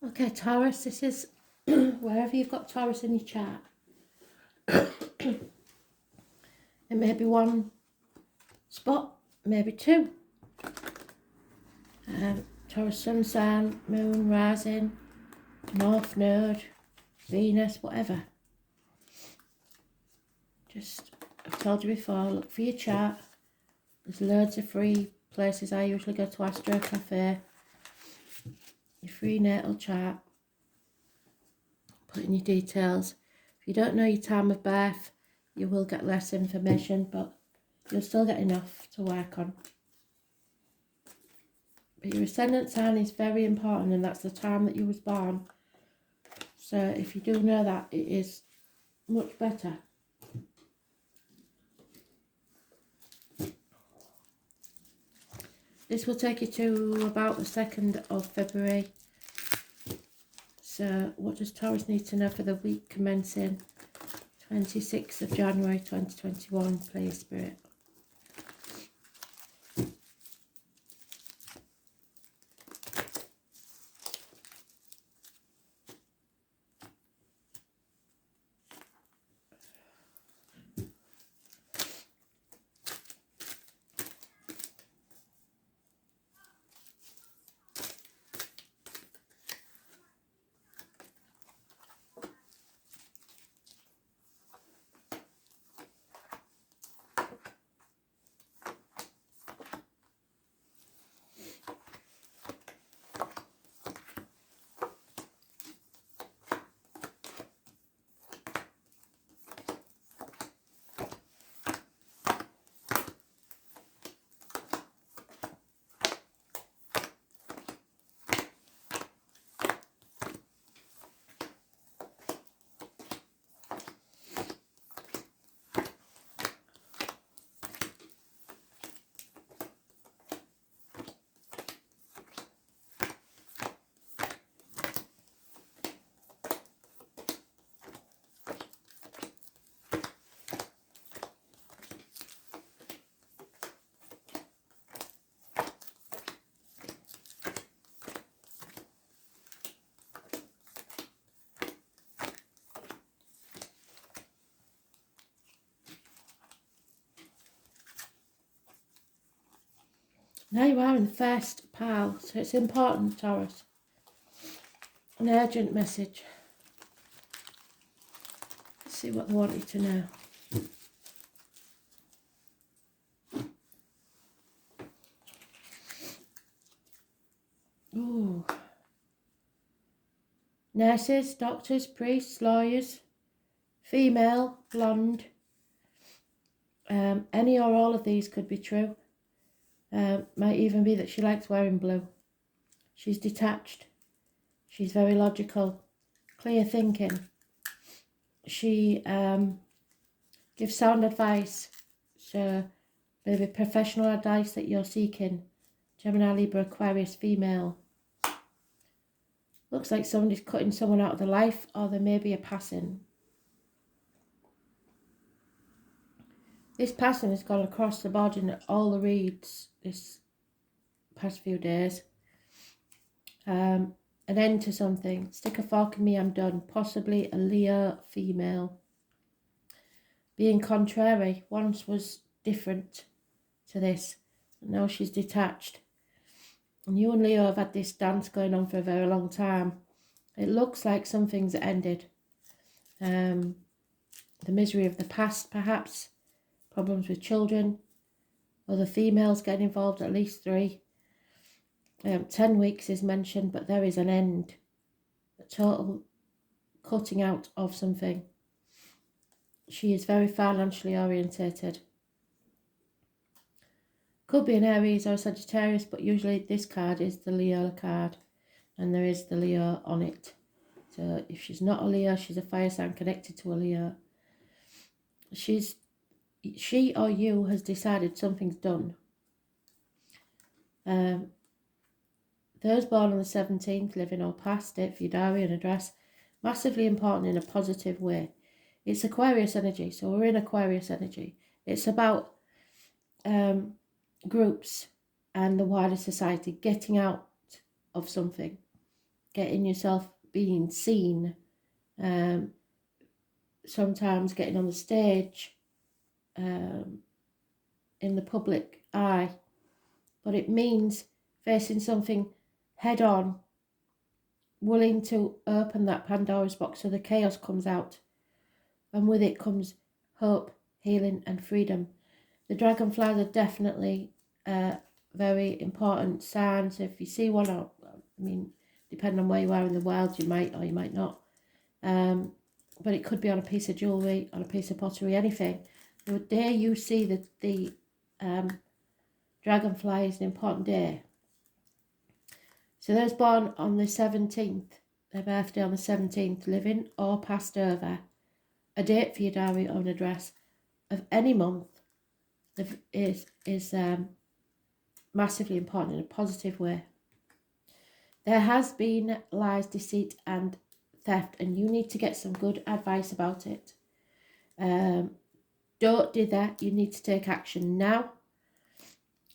Okay, Taurus, this is wherever you've got Taurus in your chart. It may be one spot, maybe two. Taurus sun sign, moon, rising, north node, Venus, whatever. Just, I've told you before, look for your chart. There's loads of free places. I usually go to Astro Cafe. Your free natal chart. Put in your details. If you don't know your time of birth, you will get less information, but you'll still get enough to work on. But your ascendant sign is very important, and that's the time that you was born. So if you do know that, it is much better. This will take you to about the 2nd of February. So what does Taurus need to know for the week commencing 26th of January 2021, please, Spirit? Now you are in the first pile, so it's important, Taurus. An urgent message. Let's see what they want you to know. Ooh. Nurses, doctors, priests, lawyers, female, blonde. Any or all of these could be true. Might even be that she likes wearing blue. She's detached. She's very logical, clear thinking. She gives sound advice. So maybe professional advice that you're seeking. Gemini, Libra, Aquarius, female. Looks like somebody's cutting someone out of their life, or there may be a passing. This passing has gone across the board in all the reads this past few days. An end to something. Stick a fork in me, I'm done. Possibly a Leo female. Being contrary. Once was different to this. Now she's detached. And you and Leo have had this dance going on for a very long time. It looks like something's ended. The misery of the past, perhaps. Problems with children. Other females getting involved, at least 3. 10 weeks is mentioned, but there is an end. A total cutting out of something. She is very financially orientated. Could be an Aries or a Sagittarius, but usually this card is the Leo card, and there is the Leo on it. So if she's not a Leo, she's a fire sign connected to a Leo. She or you has decided something's done. Those born on the 17th, living or past, date for your diary and address, massively important in a positive way. It's Aquarius energy, so we're in Aquarius energy. It's about groups and the wider society getting out of something, getting yourself being seen, sometimes getting on the stage, in the public eye. But it means facing something head on, willing to open that Pandora's box so the chaos comes out. And with it comes hope, healing and freedom. The dragonflies are definitely very important signs. If you see one, I mean, depending on where you are in the world, you might or you might not. But it could be on a piece of jewellery, on a piece of pottery, anything. The day you see the dragonfly is an important day. So those born on the 17th, their birthday on the 17th, living or passed over, a date for your diary or an address of any month is massively important in a positive way. There has been lies, deceit and theft, and you need to get some good advice about it. Don't do that. You need to take action now.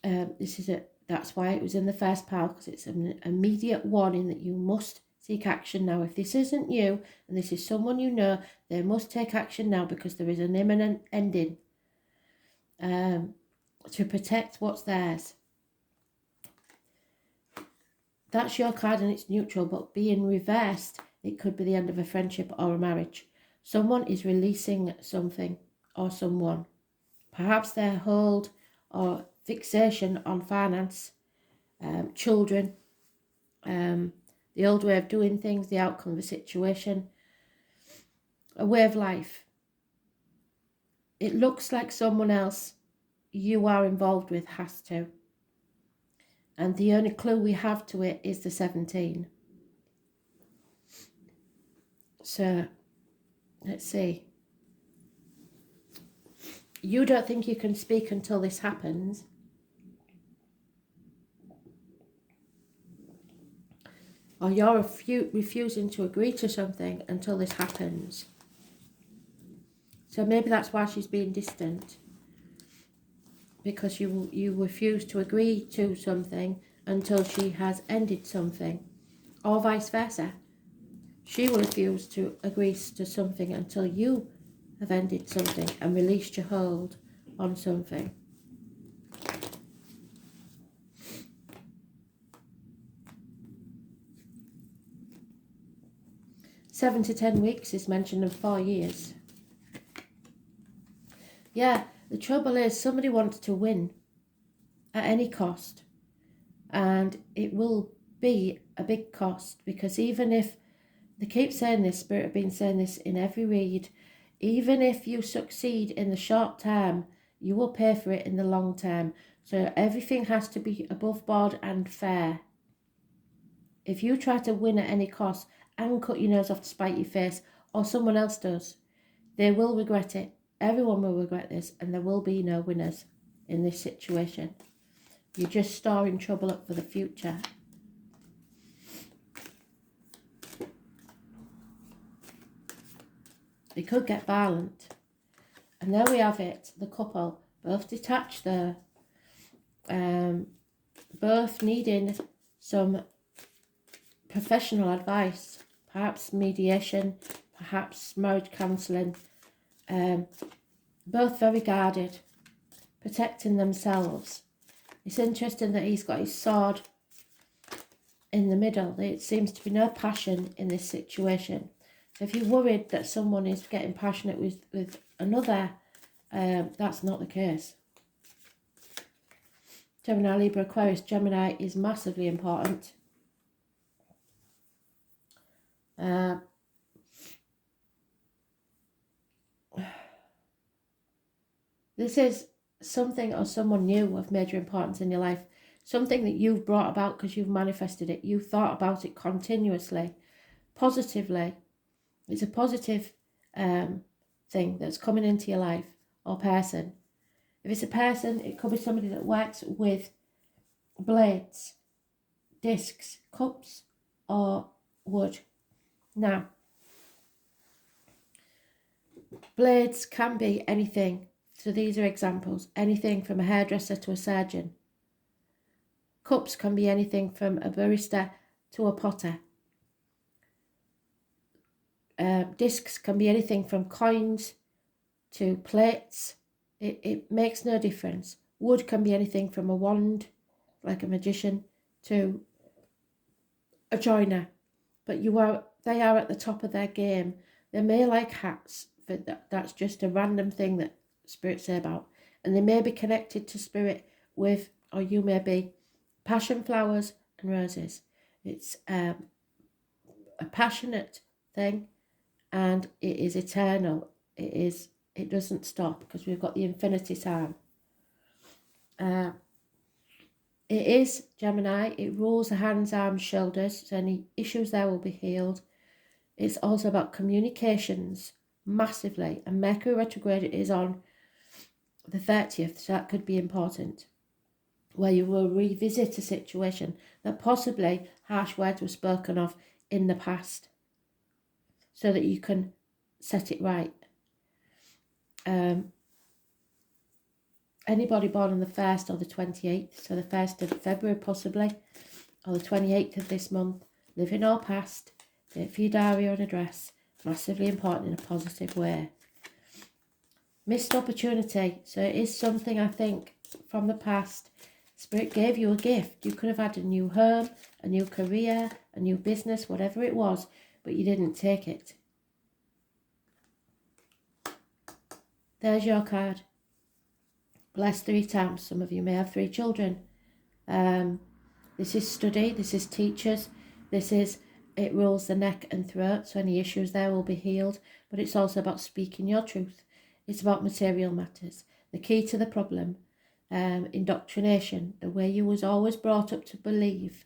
That's why it was in the first pile, because it's an immediate warning that you must seek action now. If this isn't you and this is someone you know, they must take action now, because there is an imminent ending to protect what's theirs. That's your card and it's neutral, but being reversed, it could be the end of a friendship or a marriage. Someone is releasing something or someone. Perhaps their hold or fixation on finance, children, the old way of doing things, the outcome of a situation, a way of life. It looks like someone else you are involved with has to. And the only clue we have to it is the 17. So, let's see. You don't think you can speak until this happens. Or you're refusing to agree to something until this happens. So maybe that's why she's being distant. Because you refuse to agree to something until she has ended something. Or vice versa. She will refuse to agree to something until you have ended something and released your hold on something. Seven to 10 weeks is mentioned in 4 years. Yeah, the trouble is somebody wants to win at any cost. And it will be a big cost, because even if, they keep saying this, Spirit have been saying this in every read, even if you succeed in the short term, you will pay for it in the long term. So everything has to be above board and fair. If you try to win at any cost and cut your nose off to spite your face, or someone else does, they will regret it. Everyone will regret this, and there will be no winners in this situation. You're just storing trouble up for the future. It could get violent. And there we have it, the couple, both detached there, both needing some professional advice, perhaps mediation, perhaps marriage counselling, both very guarded, protecting themselves. It's interesting that he's got his sword in the middle. There seems to be no passion in this situation. So if you're worried that someone is getting passionate with another, that's not the case. Gemini, Libra, Aquarius, Gemini is massively important. This is something or someone new of major importance in your life. Something that you've brought about because you've manifested it. You've thought about it continuously, positively. It's a positive thing that's coming into your life or person. If it's a person, it could be somebody that works with blades, discs, cups or wood. Now, blades can be anything. So these are examples. Anything from a hairdresser to a surgeon. Cups can be anything from a barista to a potter. discs can be anything from coins to plates. It makes no difference. Wood can be anything from a wand, like a magician, to a joiner. But they are at the top of their game. They may like hats, but that's just a random thing that spirits say about. And they may be connected to spirit with, or you may be, passion flowers and roses. It's a passionate thing, and it is eternal. It doesn't stop, because we've got the infinity sign. It is Gemini. It rules the hands, arms, shoulders. So any issues there will be healed. It's also about communications massively. And Mercury retrograde is on the 30th, so that could be important, where you will revisit a situation that possibly harsh words were spoken of in the past, so that you can set it right. Anybody born on the 1st or the 28th, so the 1st of February possibly, or the 28th of this month, living or past, date for your diary or an address, massively important in a positive way. Missed opportunity, so it is something, I think, from the past. Spirit gave you a gift. You could have had a new home, a new career, a new business, whatever it was, but you didn't take it. There's your card. Blessed 3 times. Some of you may have 3 children. This is study. This is teachers. It rules the neck and throat, so any issues there will be healed. But it's also about speaking your truth. It's about material matters. The key to the problem, indoctrination, the way you was always brought up to believe,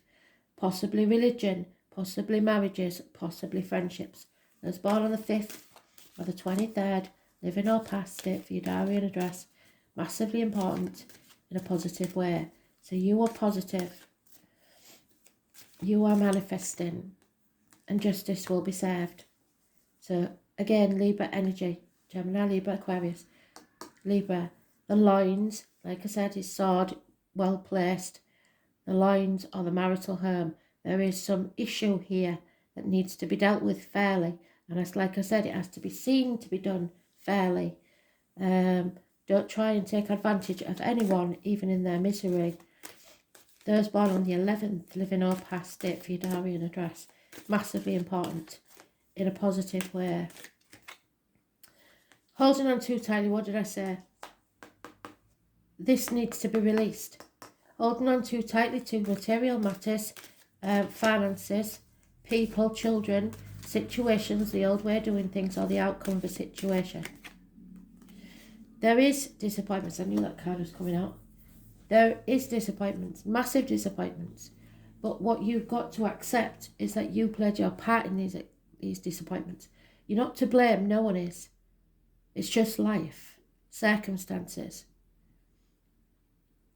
possibly religion, possibly marriages, possibly friendships. Those born on the 5th or the 23rd, living or past, date for your diary and address, massively important in a positive way. So you are positive, you are manifesting, and justice will be served. So again, Libra energy, Gemini, Libra, Aquarius. Libra, the lines, like I said, is sword, well placed. The lines are the marital home. There is some issue here that needs to be dealt with fairly. And as like I said, it has to be seen to be done fairly. Don't try and take advantage of anyone, even in their misery. Those born on the 11th, living or past, date for your diary and address. Massively important in a positive way. Holding on too tightly, what did I say? This needs to be released. Holding on too tightly to material matters, finances, people, children, situations, the old way of doing things, or the outcome of a situation. There is disappointments. I knew that card was coming out. There is disappointments, massive disappointments. But what you've got to accept is that you played your part in these disappointments. You're not to blame, no one is. It's just life, circumstances.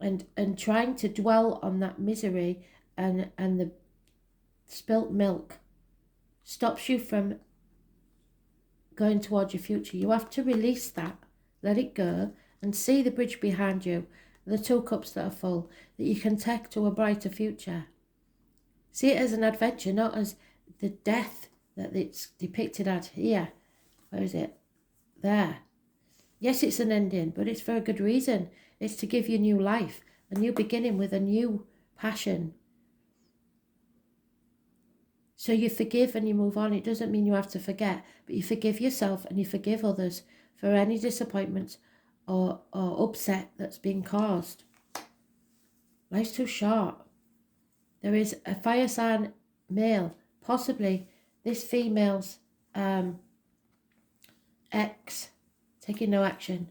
And trying to dwell on that misery and the spilt milk stops you from going towards your future. You have to release that, let it go, and see the bridge behind you, the 2 cups that are full, that you can take to a brighter future. See it as an adventure, not as the death that it's depicted at here. Where is it? There. Yes, it's an ending, but it's for a good reason. It's to give you new life, a new beginning with a new passion. So you forgive and you move on. It doesn't mean you have to forget, but you forgive yourself and you forgive others for any disappointment or upset that's been caused. Life's too short. There is a fire sign male, possibly this female's ex, taking no action.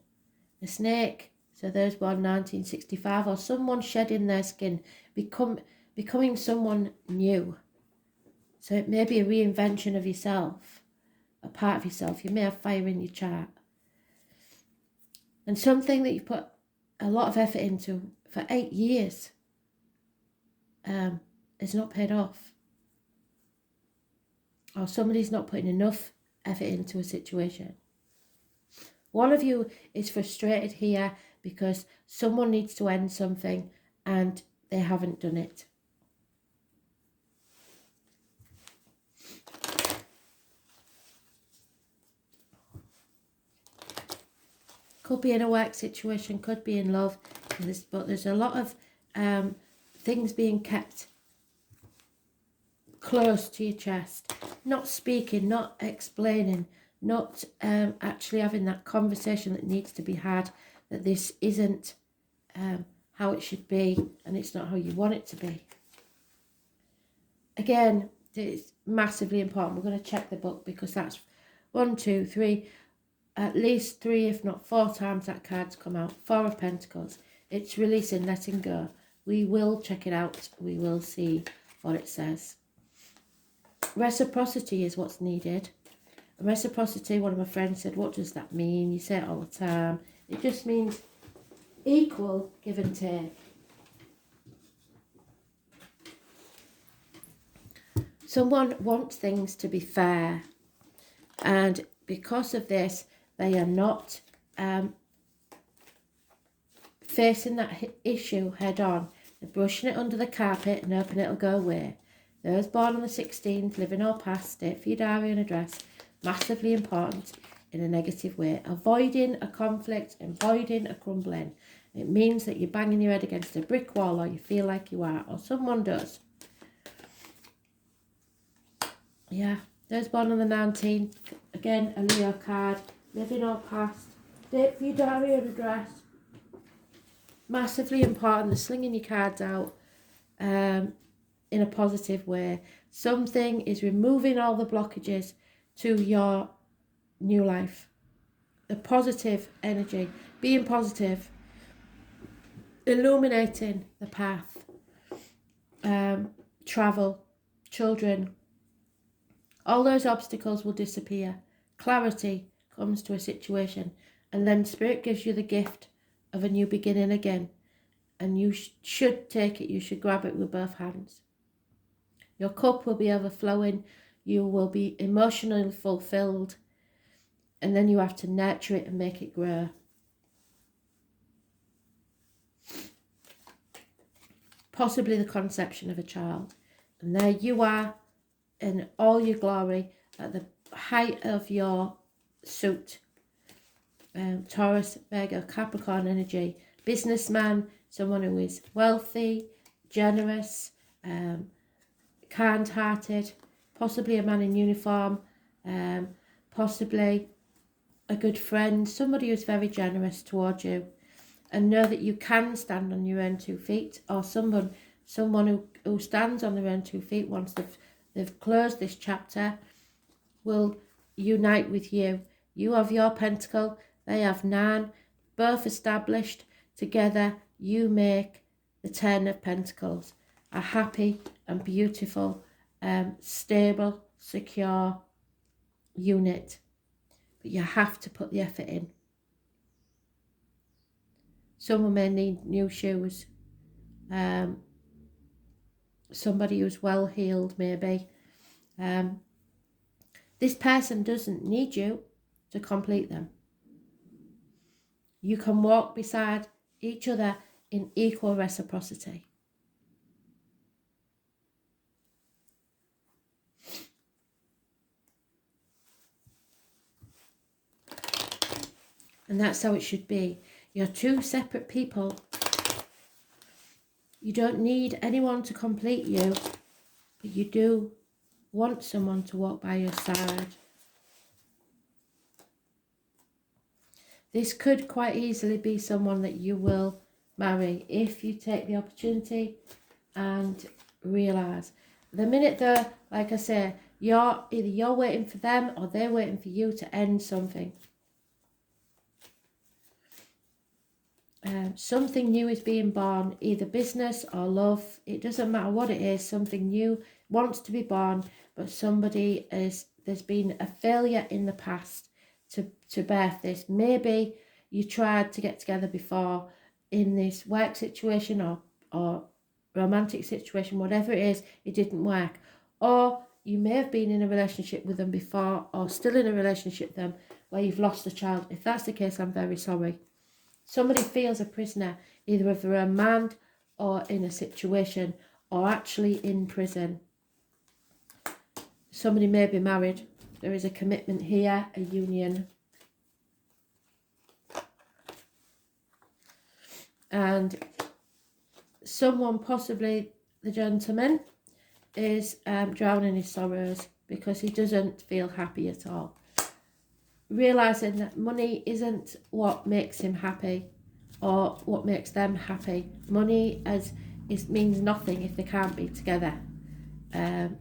The snake, so those born 1965, or someone shedding their skin, becoming someone new. So it may be a reinvention of yourself, a part of yourself. You may have fire in your chart. And something that you put a lot of effort into for 8 years is not paid off. Or somebody's not putting enough effort into a situation. One of you is frustrated here because someone needs to end something and they haven't done it. Could be in a work situation, could be in love, but there's a lot of things being kept close to your chest. Not speaking, not explaining, not actually having that conversation that needs to be had, that this isn't how it should be and it's not how you want it to be. Again, it's massively important. We're going to check the book because that's 1, 2, 3, at least 3 if not 4 times that card's come out. 4 of Pentacles. It's releasing, letting go. We will check it out. We will see what it says. Reciprocity is what's needed. Reciprocity, one of my friends said, what does that mean? You say it all the time. It just means equal give and take. Someone wants things to be fair, and because of this, they are not facing that issue head on. They're brushing it under the carpet and hoping it'll go away. Those born on the 16th, living or past it, for your diary and address, massively important in a negative way. Avoiding a conflict, avoiding a crumbling. It means that you're banging your head against a brick wall, or you feel like you are, or someone does. Yeah, those born on the 19th, again, a Leo card, living or past, date for your diary and address. Massively important, they're slinging your cards out in a positive way. Something is removing all the blockages to your new life. The positive energy, being positive, illuminating the path, travel, children. All those obstacles will disappear. Clarity comes to a situation, and then Spirit gives you the gift of a new beginning again. And you should take it, you should grab it with both hands. Your cup will be overflowing, you will be emotionally fulfilled, and then you have to nurture it and make it grow. Possibly the conception of a child. And there you are, in all your glory, at the height of your suit. Taurus, Virgo, Capricorn energy, businessman, someone who is wealthy, generous, kind-hearted, possibly a man in uniform, possibly a good friend, somebody who's very generous towards you, and know that you can stand on your own 2 feet, or someone who stands on their own 2 feet once they've closed this chapter will unite with you. You have your pentacle, they have 9, both established. Together you make the 10 of Pentacles, a happy and beautiful, stable, secure unit. But you have to put the effort in. Someone may need new shoes. Somebody who's well healed maybe. This person doesn't need you to complete them. You can walk beside each other in equal reciprocity. And that's how it should be. You're 2 separate people. You don't need anyone to complete you, but you do want someone to walk by your side. This could quite easily be someone that you will marry if you take the opportunity and realise. The minute though, like I say, either you're waiting for them or they're waiting for you to end something. Something new is being born, either business or love. It doesn't matter what it is, something new wants to be born, but there's been a failure in the past to birth this. Maybe you tried to get together before in this work situation or romantic situation, whatever it is, it didn't work. Or you may have been in a relationship with them before, or still in a relationship with them where you've lost a child. If that's the case, I'm very sorry. Somebody feels a prisoner, either of their own mind or in a situation, or actually in prison. Somebody may be married. There is a commitment here, a union. And someone, possibly the gentleman, is drowning his sorrows because he doesn't feel happy at all. Realising that money isn't what makes him happy or what makes them happy. Money means nothing if they can't be together. There's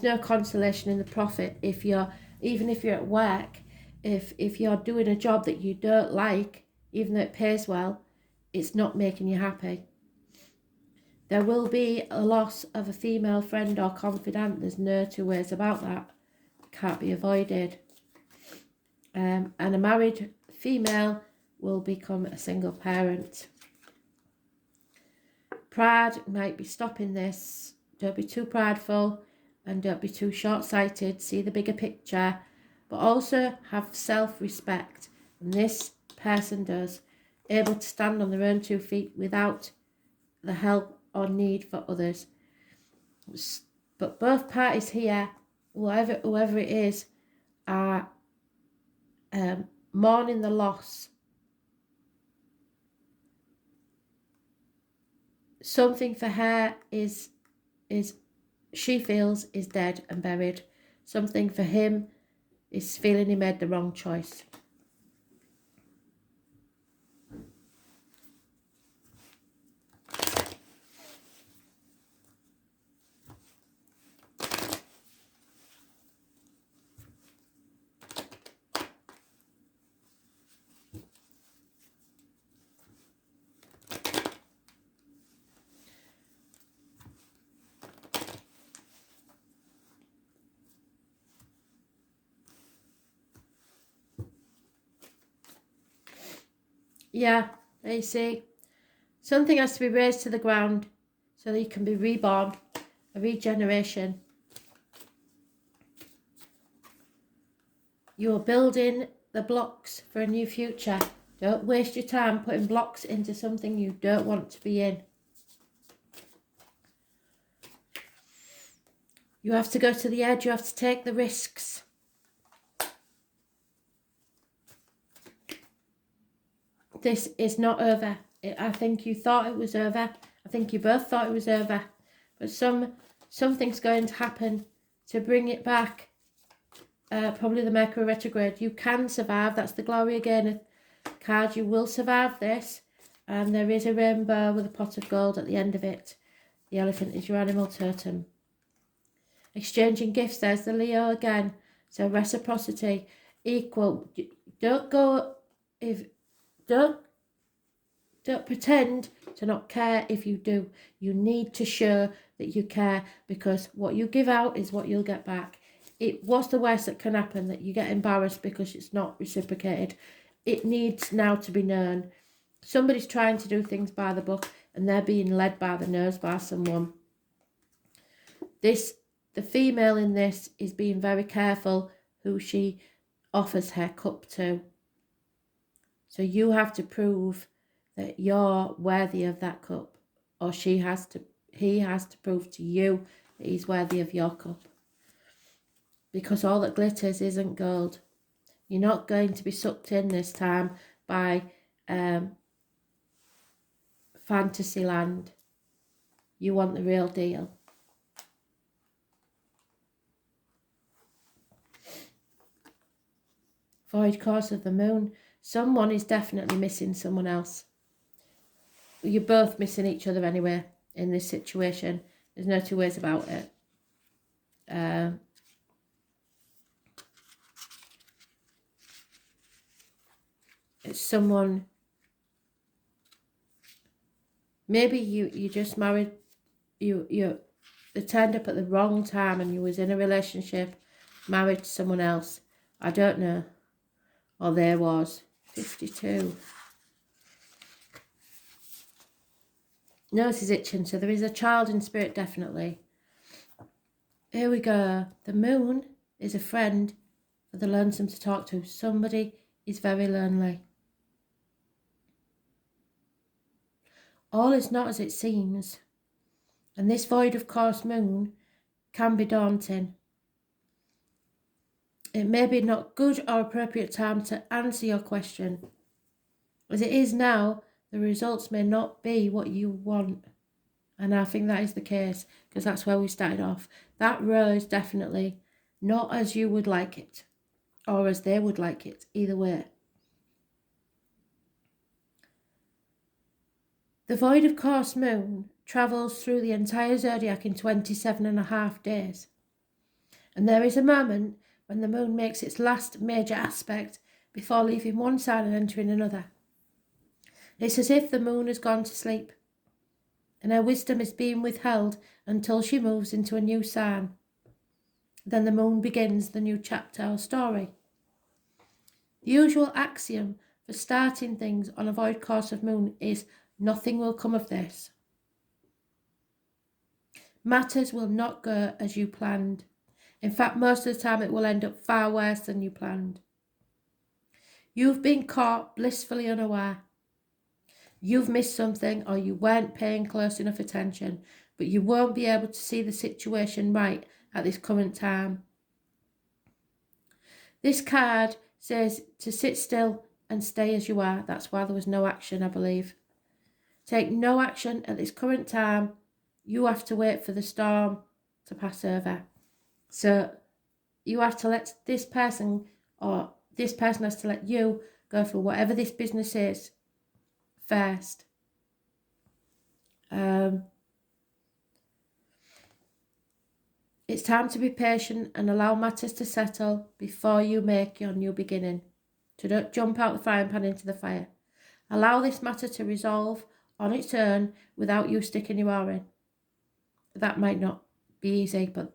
no consolation in the profit even if you're at work, if you're doing a job that you don't like, even though it pays well, it's not making you happy. There will be a loss of a female friend or confidant. There's no two ways about that. It can't be avoided. And a married female will become a single parent. Pride might be stopping this. Don't be too prideful and don't be too short-sighted. See the bigger picture, but also have self-respect. And this person does, able to stand on their own 2 feet without the help or need for others. But both parties here, whoever it is, are mourning the loss. Something for her is she feels is dead and buried. Something for him is feeling he made the wrong choice. Yeah, you see, something has to be raised to the ground so that you can be reborn, a regeneration. You're building the blocks for a new future. Don't waste your time putting blocks into something you don't want to be in. You have to go to the edge. You have to take the risks. This is not over. I think you thought it was over. I think you both thought it was over. But something's going to happen to bring it back. Probably the Mercury retrograde. You can survive. That's the Glory Again card. You will survive this. And there is a rainbow with a pot of gold at the end of it. The elephant is your animal totem. Exchanging gifts. There's the Leo again. So reciprocity, equal. Don't pretend to not care if you do. You need to show that you care, because what you give out is what you'll get back. What's the worst that can happen? That you get embarrassed because it's not reciprocated. It needs now to be known. Somebody's trying to do things by the book and they're being led by the nose by someone. The female in this is being very careful who she offers her cup to. So you have to prove that you're worthy of that cup, or he has to prove to you that he's worthy of your cup. Because all that glitters isn't gold. You're not going to be sucked in this time by fantasy land. You want the real deal. Void course of the moon. Someone is definitely missing someone else. You're both missing each other anyway in this situation. There's no two ways about it. It's someone, maybe you just married, they turned up at the wrong time and you was in a relationship, married to someone else. I don't know. Or there was. 52. Nose is itching, so there is a child in spirit, definitely. Here we go. The moon is a friend for the lonesome to talk to. Somebody is very lonely. All is not as it seems. And this void of course moon can be daunting. It may be not good or appropriate time to answer your question. As it is now, the results may not be what you want. And I think that is the case, because that's where we started off. That row is definitely not as you would like it, or as they would like it, either way. The void of course moon travels through the entire zodiac in 27.5 days. And there is a moment when the moon makes its last major aspect before leaving one sign and entering another. It's as if the moon has gone to sleep, and her wisdom is being withheld until she moves into a new sign. Then the moon begins the new chapter or story. The usual axiom for starting things on a void course of moon is nothing will come of this. Matters will not go as you planned. In fact, most of the time it will end up far worse than you planned. You've been caught blissfully unaware. You've missed something, or you weren't paying close enough attention, but you won't be able to see the situation right at this current time. This card says to sit still and stay as you are. That's why there was no action, I believe. Take no action at this current time. You have to wait for the storm to pass over. So you have to let this person, or this person has to let you go through whatever this business is first. It's time to be patient and allow matters to settle before you make your new beginning. So don't jump out the frying pan into the fire. Allow this matter to resolve on its own without you sticking your oar in. That might not be easy, but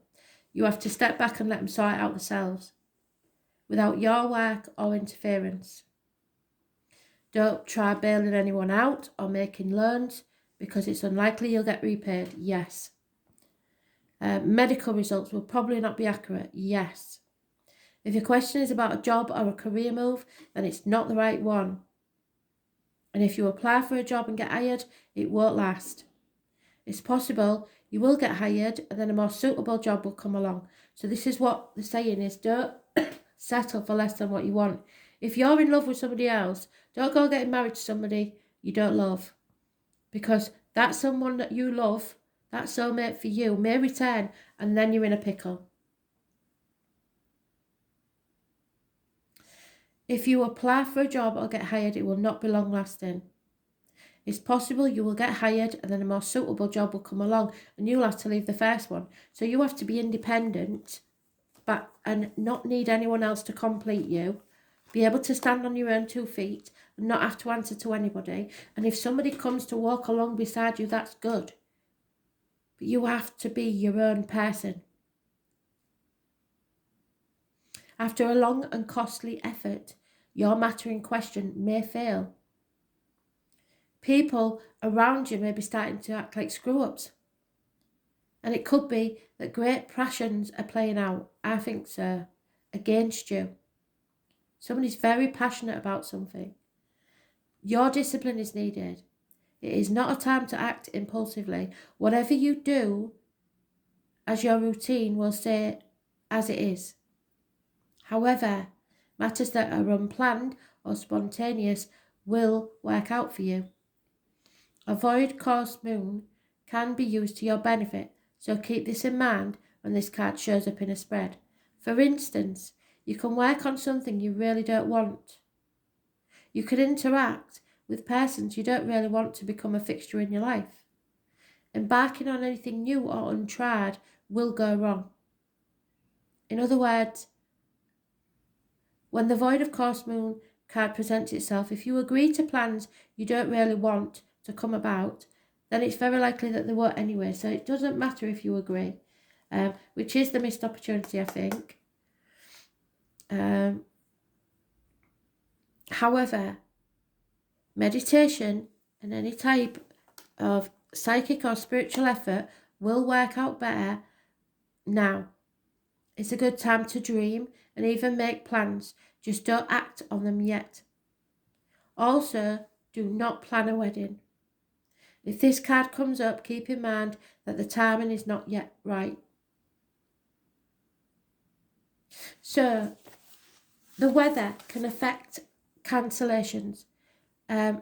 you have to step back and let them sort it out themselves, without your work or interference. Don't try bailing anyone out or making loans, because it's unlikely you'll get repaid, yes. Medical results will probably not be accurate, yes. If your question is about a job or a career move, then it's not the right one. And if you apply for a job and get hired, it won't last. It's possible you will get hired and then a more suitable job will come along. So this is what the saying is: don't settle for less than what you want. If you're in love with somebody else, don't go getting married to somebody you don't love, because that someone that you love, that soulmate for you, may return, and then you're in a pickle. If you apply for a job or get hired, it will not be long lasting. It's possible you will get hired and then a more suitable job will come along and you'll have to leave the first one. So you have to be independent, and not need anyone else to complete you. Be able to stand on your own 2 feet and not have to answer to anybody. And if somebody comes to walk along beside you, that's good. But you have to be your own person. After a long and costly effort, your matter in question may fail. People around you may be starting to act like screw-ups. And it could be that great passions are playing out, I think so, against you. Somebody's very passionate about something. Your discipline is needed. It is not a time to act impulsively. Whatever you do as your routine will stay as it is. However, matters that are unplanned or spontaneous will work out for you. A void course moon can be used to your benefit, so keep this in mind when this card shows up in a spread. For instance, you can work on something you really don't want. You could interact with persons you don't really want to become a fixture in your life. Embarking on anything new or untried will go wrong. In other words, when the void of course moon card presents itself, if you agree to plans you don't really want to come about, then it's very likely that they won't anyway. So it doesn't matter if you agree, which is the missed opportunity, I think. However, meditation and any type of psychic or spiritual effort will work out better now. It's a good time to dream and even make plans. Just don't act on them yet. Also, do not plan a wedding. If this card comes up, keep in mind that the timing is not yet right. So, the weather can affect cancellations.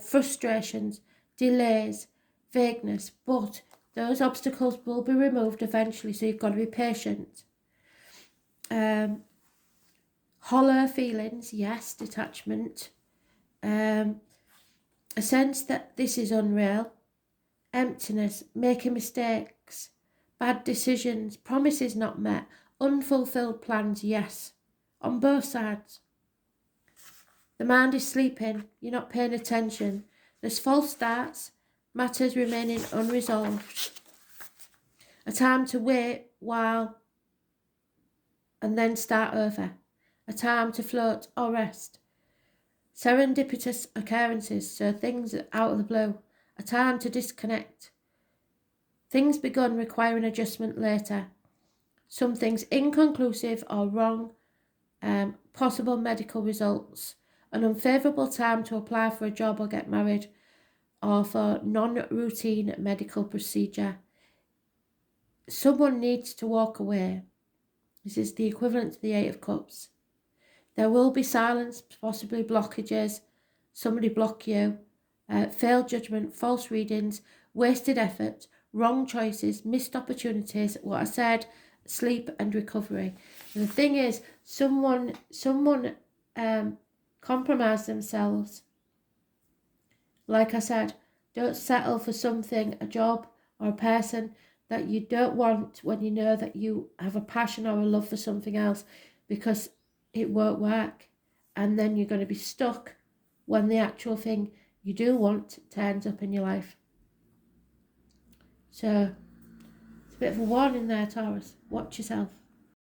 frustrations, delays, vagueness, but those obstacles will be removed eventually, so you've got to be patient. Hollow feelings, yes, detachment. A sense that this is unreal. Emptiness, making mistakes, bad decisions, promises not met, unfulfilled plans, yes, on both sides. The mind is sleeping, you're not paying attention. There's false starts, matters remaining unresolved. A time to wait while and then start over. A time to float or rest. Serendipitous occurrences, so things out of the blue. A time to disconnect. Things begun requiring adjustment later. Some things inconclusive or wrong. Possible medical results. An unfavourable time to apply for a job or get married, or for non-routine medical procedure. Someone needs to walk away. This is the equivalent to the Eight of Cups. There will be silence, possibly blockages, somebody block you, failed judgment, false readings, wasted effort, wrong choices, missed opportunities, what I said, sleep and recovery. And the thing is, someone compromised themselves. Like I said, don't settle for something, a job or a person that you don't want when you know that you have a passion or a love for something else, because it won't work. And then you're going to be stuck when the actual thing you do want turns up in your life. So it's a bit of a warning there, Taurus. Watch yourself.